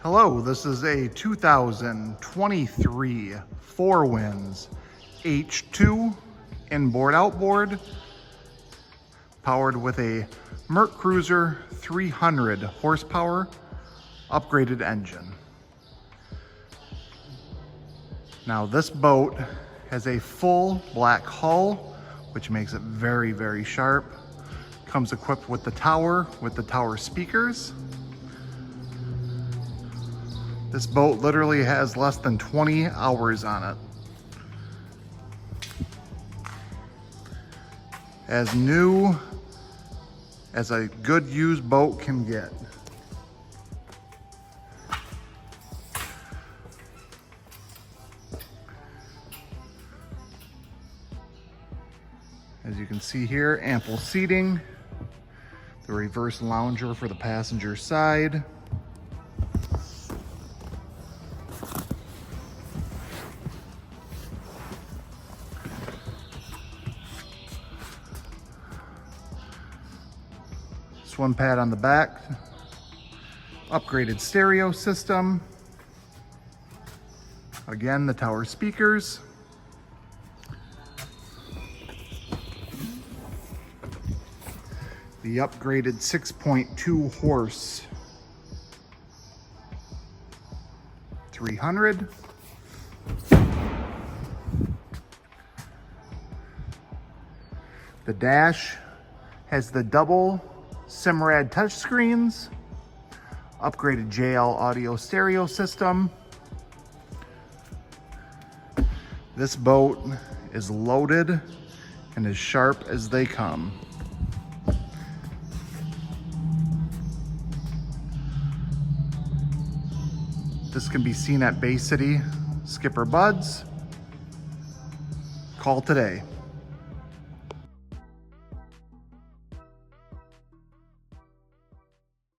Hello, this is a 2023 Four Winds H2 inboard outboard powered with a Mercruiser 300 horsepower upgraded engine. Now this boat has a full black hull, which makes it very, very sharp. Comes equipped with the tower speakers. This boat literally has less than 20 hours on it. As new as a good used boat can get. As you can see here, ample seating, the reverse lounger for the passenger side. Swim pad on the back, upgraded stereo system, again the tower speakers, the upgraded 6.2 horse 300, the dash has the double Simrad touchscreens, upgraded JL audio stereo system. This boat is loaded and as sharp as they come. This can be seen at Bay City SkipperBud's. Call today.